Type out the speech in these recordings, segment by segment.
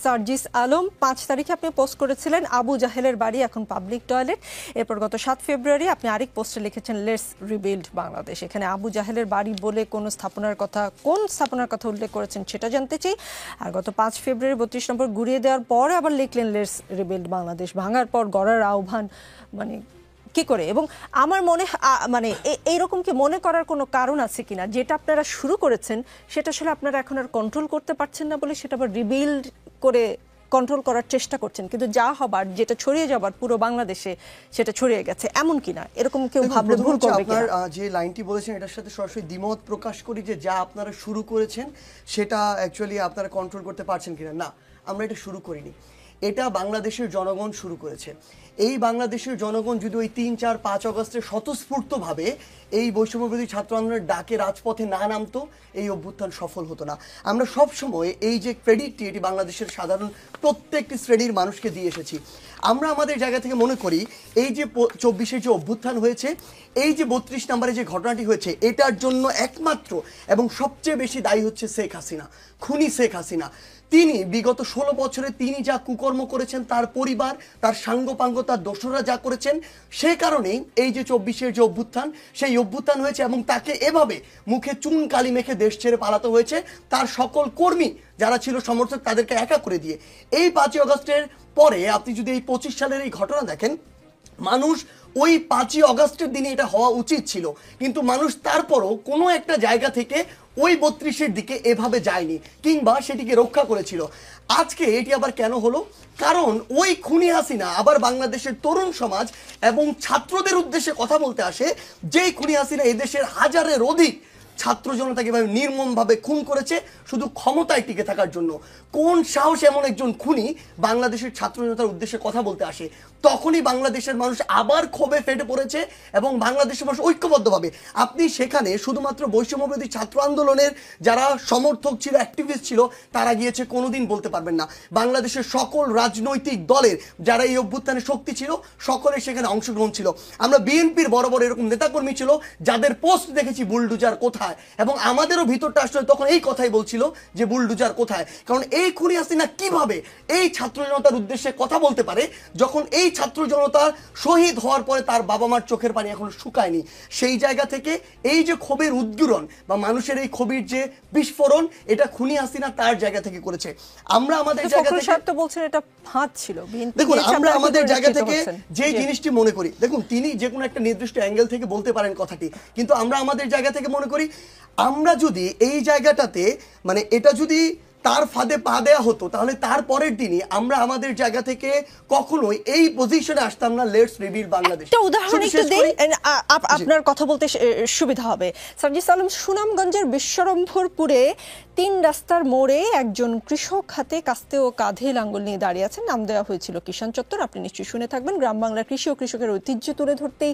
সার্জিস আলম ৫ তারিখে আপনি পোস্ট করেছিলেন আবু জাহেলের বাড়ি এখন পাবলিক টয়লেট। এরপর গত ৭ ফেব্রুয়ারি আপনি আরেক পোস্টে লিখেছেন লেটস রিবিল্ড বাংলাদেশ। এখানে আবু জাহেলের বাড়ি বলে কোন স্থাপনার কথা উল্লেখ করেছেন সেটা জানতে চাই। আর গত ৫ ফেব্রুয়ারি ৩২ নম্বর গুড়িয়ে দেওয়ার পরে আবার লিখলেন লেটস রিবিল্ড বাংলাদেশ। ভাঙার পর গড়ার আহ্বান মানে কি করে? এবং আমার মানে এইরকম কি মনে করার কোনো কারণ আছে কিনা যেটা আপনারা শুরু করেছেন সেটা আসলে আপনারা এখন আর কন্ট্রোল করতে পারছেন না বলে সেটা আবার রিবিল্ড করে কন্ট্রোল করার চেষ্টা করছেন, কিন্তু যা হবার যেটা ছড়িয়ে যাবার পুরো বাংলাদেশে সেটা ছড়িয়ে গেছে, এমন কিনা? এরকম কেউ ভাবলে ভুল করবে কিনা? আপনার যে লাইনটি বলেছেন এটার সাথে সরাসরি দ্বিমত প্রকাশ করি যে যা আপনারা শুরু করেছেন সেটা অ্যাকচুয়ালি আপনারা কন্ট্রোল করতে পারছেন কিনা। না, আমরা এটা শুরু করিনি, এটা বাংলাদেশের জনগণ শুরু করেছে। এই বাংলাদেশের জনগণ যদি ওই ৩, ৪, ৫ অগস্টে স্বতঃস্ফূর্তভাবে এই বৈষম্যবিরোধী ছাত্র আন্দোলনের ডাকে রাজপথে না নামতো, এই অভ্যুত্থান সফল হতো না। আমরা সবসময় এই যে ক্রেডিটটি এটি বাংলাদেশের সাধারণ প্রত্যেকটি শ্রেণীর মানুষকে দিয়ে এসেছি। আমরা আমাদের জায়গা থেকে মনে করি এই যে ২৪শে যে অভ্যুত্থান হয়েছে, এই যে ৩২ নম্বরে যে ঘটনাটি হয়েছে, এটার জন্য একমাত্র এবং সবচেয়ে বেশি দায়ী হচ্ছে শেখ হাসিনা, খুনি শেখ হাসিনা। তিনি বিগত ১৬ বছরে তিনি যা কুকর্ম করেছেন, তার পরিবার, তার সাঙ্গপাঙ্গ, তার দোসররা যা করেছেন, সে কারণেই এই যে ২৪শের যে অভ্যুত্থান, সেই অভ্যুত্থান হয়েছে এবং তাকে এভাবে মুখে চুন কালি মেখে দেশ ছেড়ে পালাতে হয়েছে তার সকল কর্মী যারা ছিল সমর্থক তাদেরকে একা করে দিয়ে। এই ৫ই অগস্টের পরে আপনি যদি এই ২৫ সালের এই ঘটনা দেখেন, মানুষ ওই ৫ই অগস্টের দিনে এটা হওয়া উচিত ছিল, কিন্তু মানুষ তারপরও কোনো একটা জায়গা থেকে ওই ৩২-এর দিকে এভাবে যায়নি কিংবা সেটিকে রক্ষা করেছিল। আজকে এটি আবার কেন হলো? কারণ ওই খুনি হাসিনা আবার বাংলাদেশের তরুণ সমাজ এবং ছাত্রদের উদ্দেশ্যে কথা বলতে আসে, যেই খুনি হাসিনা এদেশের হাজারের অধিক ছাত্র জনতাকে এভাবে নির্মমভাবে খুন করেছে শুধু ক্ষমতায় টিকে থাকার জন্য। কোন সাহস এমন একজন খুনি বাংলাদেশের ছাত্র জনতার উদ্দেশ্যে কথা বলতে আসে? তখনই বাংলাদেশের মানুষ আবার ক্ষোভে ফেটে পড়েছে এবং বাংলাদেশের মানুষ ঐক্যবদ্ধভাবে, আপনি সেখানে শুধুমাত্র বৈষম্যবিরোধী ছাত্র আন্দোলনের যারা সমর্থক ছিল, অ্যাক্টিভিস্ট ছিল, তারা গিয়েছে কোনোদিন বলতে পারবেন না। বাংলাদেশের সকল রাজনৈতিক দলের যারা এই অভ্যুত্থানে শক্তি ছিল, সকলে সেখানে অংশগ্রহণ ছিল। আমরা বিএনপির বড় বড় এরকম নেতাকর্মী ছিল যাদের পোস্ট দেখেছি বুলডুজার কোথায়, এবং আমাদেরও ভিতরটা আসলে তখন এই কথাই বলছিল যে বুলডুজার কোথায়। কারণ এই খুনি হাসিনা কিভাবে এই ছাত্র জনতার উদ্দেশ্যে কথা বলতে পারে যখন এই ছাত্র জনতা শহীদ হওয়ার পরে তার বাবা মার চোখের পানি এখনো শুকায়নি? সেই জায়গা থেকে এই যে ক্ষোভের উদ্গীরণ বা মানুষের এই ক্ষোভের যে বিস্ফোরণ, এটা খুনি হাসিনা তার জায়গা থেকে করেছে। আমরা আমাদের জায়গা থেকে বলছেন এটা ফাঁদ ছিল। দেখুন, আমরা আমাদের জায়গা থেকে যে জিনিসটি মনে করি, দেখুন তিনি যে কোনো একটা নির্দিষ্ট অ্যাঙ্গেল থেকে বলতে পারেন কথাটি, কিন্তু আমরা আমাদের জায়গা থেকে মনে করি আমরা যদি এই জায়গাটাতে মানে এটা যদি তার ফাঁদে পা দেয়া হতো তাহলে তার পরের দিনই আমরা আমাদের জায়গা থেকে কখনোই এই পজিশনে আসতাম না। Let's rebuild Bangladesh. একটা উদাহরণ একটু দেন, আপনার কথা বলতে সুবিধা হবে। সার্জিস আলম, সুনামগঞ্জের বিশ্বরম্ভরপুরে ৩ রাস্তার মোড়ে একজন কৃষক হাতে কাস্তে ও কাঁধে লাঙ্গল নিয়ে দাঁড়িয়ে আছেন। নাম দেওয়া হয়েছিল কিষাণ চত্বর, আপনি নিশ্চয়ই শুনে থাকবেন। গ্রাম বাংলার কৃষি ও কৃষকের ঐতিহ্য তুলে ধরতেই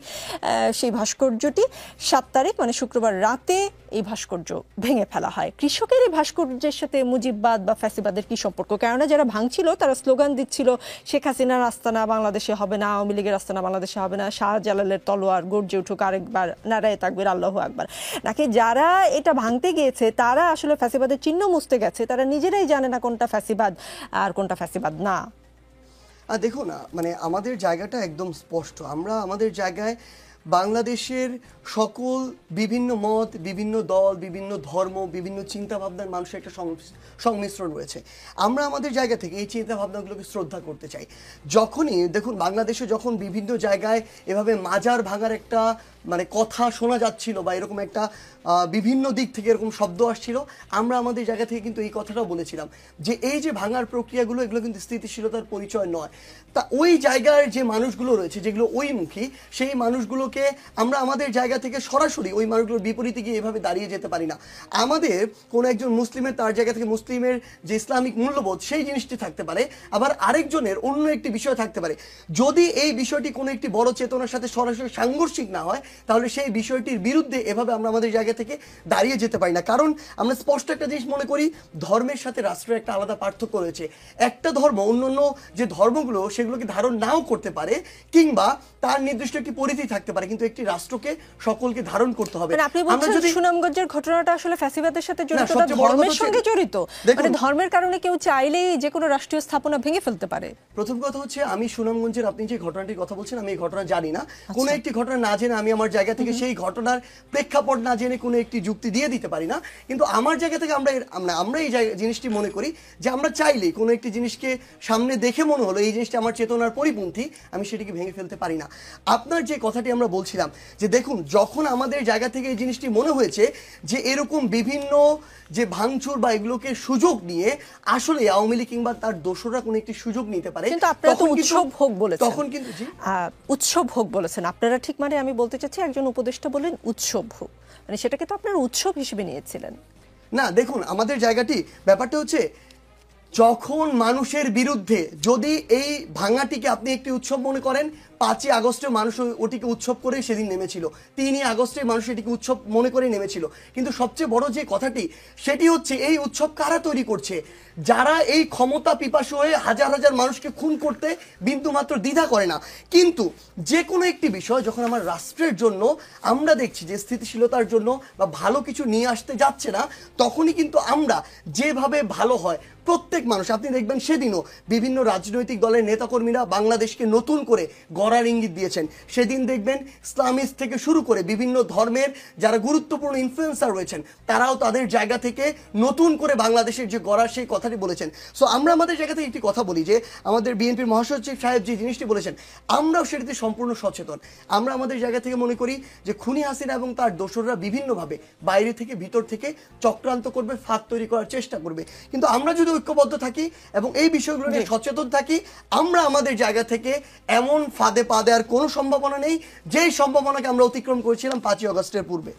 সেই ভাস্কর্যটি ৭ তারিখ মানে শুক্রবার রাতে এই ভাস্কর্য ভেঙে ফেলা হয়। কৃষকের এই ভাস্কর্যের সাথে মুজিববাদ বা ফ্যাসিবাদের কি সম্পর্ক? কেননা যারা ভাঙছিল তারা স্লোগান দিচ্ছিল শেখ হাসিনার আস্তানা বাংলাদেশে হবে না, আওয়ামী লীগের আস্তানা বাংলাদেশে হবে না, শাহজালালের তলোয়ার গর্জে উঠুক আরেকবার, নারায়ে তাকবীর, আল্লাহু আকবার। নাকি যারা এটা ভাঙতে গিয়েছে তারা আসলে ফ্যাসিবাদের চিহ্ন মুছতে গেছে, তারা নিজেরাই জানে না কোনটা ফ্যাসিবাদ আর কোনটা ফ্যাসিবাদ না। দেখো না, মানে আমাদের জায়গাটা একদম স্পষ্ট। আমরা আমাদের জায়গায় বাংলাদেশের সকল বিভিন্ন মত, বিভিন্ন দল, বিভিন্ন ধর্ম, বিভিন্ন চিন্তাভাবনার মানুষের একটা সংমিশ্রণ রয়েছে। আমরা আমাদের জায়গা থেকে এই চিন্তাভাবনাগুলোকে শ্রদ্ধা করতে চাই। যখনই দেখুন বাংলাদেশে যখন বিভিন্ন জায়গায় এভাবে মাজার ভাঙার একটা মানে কথা শোনা যাচ্ছিল বা এরকম একটা বিভিন্ন দিক থেকে এরকম শব্দ আসছিল, আমরা আমাদের জায়গা থেকে কিন্তু এই কথাটাও বলেছিলাম যে এই যে ভাঙার প্রক্রিয়াগুলো এগুলো কিন্তু স্থিতিশীলতার পরিচয় নয়। তা ওই জায়গার যে মানুষগুলো রয়েছে যেগুলো ওইমুখী, সেই মানুষগুলোকে আমরা আমাদের জায়গা থেকে সরাসরি ওই মানুষগুলোর বিপরীতে গিয়ে এভাবে দাঁড়িয়ে যেতে পারি না। আমাদের কোনো একজন মুসলিমের তার জায়গা থেকে মুসলিমের যে ইসলামিক মূল্যবোধ সেই জিনিসটি থাকতে পারে, আবার আরেকজনের অন্য একটি বিষয় থাকতে পারে। যদি এই বিষয়টি কোনো একটি বড় চেতনার সাথে সরাসরি সাংঘর্ষিক না হয় তাহলে সেই বিষয়টির বিরুদ্ধে এভাবে আমরা আমাদের জায়গা থেকে দাঁড়িয়ে যেতে পারি না। কারণ আমরা স্পষ্ট একটা জিনিস মনে করি, ধর্মের সাথে রাষ্ট্রের একটা আলাদা পার্থক্য রয়েছে। একটা ধর্ম অন্যান্য যে ধর্মগুলো সেগুলোকে ধারণ নাও করতে পারে কিংবা তার নির্দিষ্ট একটি পরিধি থাকতে পারে, পারে, কিন্তু একটি রাষ্ট্রকে সকলকে ধারণ করতে হবে। মানে আপনি বলছেন সুনামগঞ্জের ঘটনাটা আসলে ফ্যাসিবাদের সাথে জড়িত না, ধর্মের সঙ্গে জড়িত, মানে ধর্মের কারণে কেউ চাইলেই যে কোনো রাষ্ট্রীয় স্থাপনা ভেঙে ফেলতে পারে। প্রথম কথা হচ্ছে, আমি সুনামগঞ্জের আপনি যে ঘটনাটির কথা বলছেন, আমি এই ঘটনা জানি না। কোনো একটি ঘটনা না জেনে আমি আমার জায়গা থেকে সেই ঘটনার প্রেক্ষাপট না জেনে কোনো একটি যুক্তি দিয়ে দিতে পারি না। কিন্তু আমার জায়গা থেকে আমরা এই জিনিসটি মনে করি যে আমরা চাইলেই কোনো একটি জিনিসকে সামনে দেখে মনে হলো এই জিনিসটা আমার চেতনার পরিপন্থী, আমি সেটিকে ভেঙে ফেলতে পারি না। আপনার যে কথাটি আমরা বলছিলাম যে দেখুন, যখন আমাদের জায়গা থেকে এই জিনিসটি মনে হয়েছে যে এরকম বিভিন্ন যে ভাঙচুর বা এগুলোকে সুযোগ নিয়ে আসলে আওয়ামী লীগ কিংবা তার দোসররা কোনো একটি সুযোগ নিতে পারে, কিন্তু আপনারা তো উৎসব হোক বলেছেন, তখন কিন্তু উৎসব হোক বলেছেন আপনারা, ঠিক মানে আমি বলতে চাচ্ছি একজন উপদেষ্টা বলেন উৎসব হোক, মানে সেটাকে তো আপনারা উৎসব হিসেবে নিয়েছিলেন না। দেখুন, আমাদের জায়গাটি ব্যাপারটা হচ্ছে, যখন মানুষের বিরুদ্ধে যদি এই ভাঙাটিকে আপনি একটি উৎসব মনে করেন, 5ই আগস্টে মানুষ ওটিকে উৎসব করে সেদিন নেমেছিল, 3ই আগস্টে মানুষ এটিকে উৎসব মনে করে নেমেছিল। কিন্তু সবচেয়ে বড় যে কথাটি, সেটি হচ্ছে এই উৎসব কারা তৈরি করছে? যারা এই ক্ষমতা পিপাসু হয়ে হাজার হাজার মানুষকে খুন করতে বিন্দুমাত্র দ্বিধা করে না। কিন্তু যে কোনো একটি বিষয় যখন আমার রাষ্ট্রের জন্য আমরা দেখছি যে স্থিতিশীলতার জন্য বা ভালো কিছু নিয়ে আসতে যাচ্ছে না, তখনই কিন্তু আমরা যেভাবে ভালো হয় প্রত্যেক মানুষ, আপনি দেখবেন সেদিনও বিভিন্ন রাজনৈতিক দলের নেতাকর্মীরা বাংলাদেশকে নতুন করে গড়ার ইঙ্গিত দিয়েছেন। সেদিন দেখবেন ইসলামিস্ট থেকে শুরু করে বিভিন্ন ধর্মের যারা গুরুত্বপূর্ণ ইনফ্লুয়েন্সার রয়েছেন, তারাও তাদের জায়গা থেকে নতুন করে বাংলাদেশের যে গড়ার সেই কথাটি বলেছেন। সো আমরা আমাদের জায়গা থেকে একটি কথা বলি যে আমাদের বিএনপির মহাসচিব সাহেব যে জিনিসটি বলেছেন, আমরাও সেটিতে সম্পূর্ণ সচেতন। আমরা আমাদের জায়গা থেকে মনে করি যে খুনি হাসিনা এবং তার দোসররা বিভিন্নভাবে বাইরে থেকে ভিতর থেকে চক্রান্ত করবে, ফাঁদ তৈরি করার চেষ্টা করবে। কিন্তু আমরা যদি ঐক্যবদ্ধ থাকি এবং এই বিষয়গুলো নিয়ে সচেতন থাকি, আমরা আমাদের জায়গা থেকে এমন ফাঁদে পা দেওয়ার কোনো সম্ভাবনা নেই যেই সম্ভাবনাকে আমরা অতিক্রম করেছিলাম 5ই আগস্টের পূর্বে।